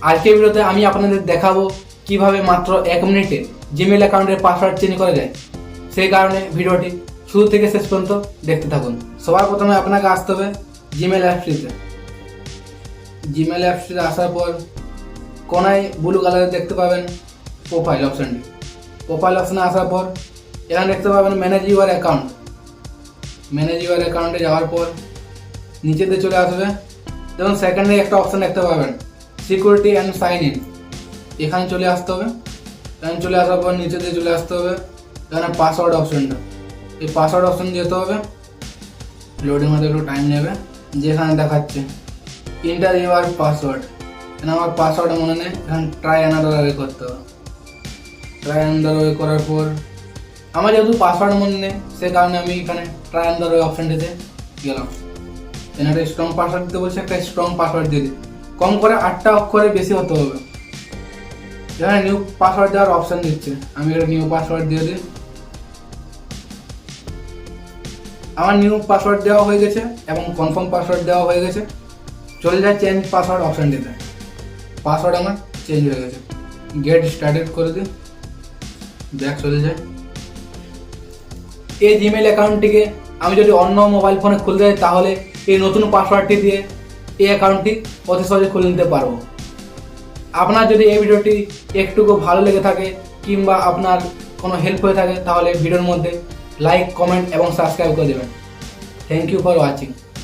আজকের ভিডিওতে আমি আপনাদের দেখাবো কিভাবে মাত্র 1 মিনিটে জিমেল অ্যাকাউন্টের পাসওয়ার্ড চেঞ্জ করা যায়। সেই কারণে ভিডিওটি শুরু থেকে শেষ পর্যন্ত দেখতে থাকুন। সবার প্রথমে আপনাকে আসতে হবে জিমেল অ্যাপসটিতে। জিমেল অ্যাপসটিতে আসার পর কোনায় ব্লু কালারে দেখতে পাবেন প্রোফাইল অপশানটি। প্রোফাইল অপশানে আসার পর এখানে দেখতে পাবেন manage your account. Manage your অ্যাকাউন্টে যাওয়ার পর নিচেতে চলে আসবে, যেমন সেকেন্ডে একটা অপশান দেখতে পাবেন সিকিউরিটি অ্যান্ড সাইন ইন। এখানে চলে আসতে হবে। এখানে চলে আসার পর নিচে দিয়ে চলে আসতে হবে এখানে পাসওয়ার্ড অপশানটা। এই পাসওয়ার্ড অপশান যেতে হবে, লোডিং হতে একটু টাইম নেবে। যেখানে দেখাচ্ছে ইন্টার ইউর পাসওয়ার্ড, এখানে আমার পাসওয়ার্ড মনে নেই, এখানে ট্রাই অ্যানাদার ওয়ে করতে হবে। ট্রাই অ্যানাদার ওয়ে করার পর আমার যেহেতু পাসওয়ার্ড মনে নেই সে কারণে আমি এখানে ট্রাই অ্যানাদার ওয়ে অপশানটিতে গেলাম। এখানে একটা স্ট্রং পাসওয়ার্ড দিতে বলছে, একটা স্ট্রং পাসওয়ার্ড দিয়ে দিই। কম করে 8টা অক্ষরে বেশি হতে হবে। এখানে নিউ পাসওয়ার্ড দেওয়ার অপশান দিচ্ছে, আমি একটা নিউ পাসওয়ার্ড দিয়ে দিই। আমার নিউ পাসওয়ার্ড দেওয়া হয়ে গেছে এবং কনফার্ম পাসওয়ার্ড দেওয়া হয়ে গেছে। চলে যায় চেঞ্জ পাসওয়ার্ড অপশানটিতে। পাসওয়ার্ড আমার চেঞ্জ হয়ে গেছে। গেট স্টার্টেড করে দিই, ব্যাক চলে যায়। এই জিমেল অ্যাকাউন্টটিকে আমি যদি অন্য মোবাইল ফোনে খুলতে যাই তাহলে এই নতুন পাসওয়ার্ডটি দিয়ে এই অ্যাকাউন্টটি অতি সহজে খুলে নিতে পারবো। আপনার যদি এই ভিডিওটি একটুকু ভালো লেগে থাকে কিংবা আপনার কোনো হেল্প হয়ে থাকে তাহলে ভিডিওর মধ্যে লাইক, কমেন্ট এবং সাবস্ক্রাইব করে দেবেন। Thank you for watching.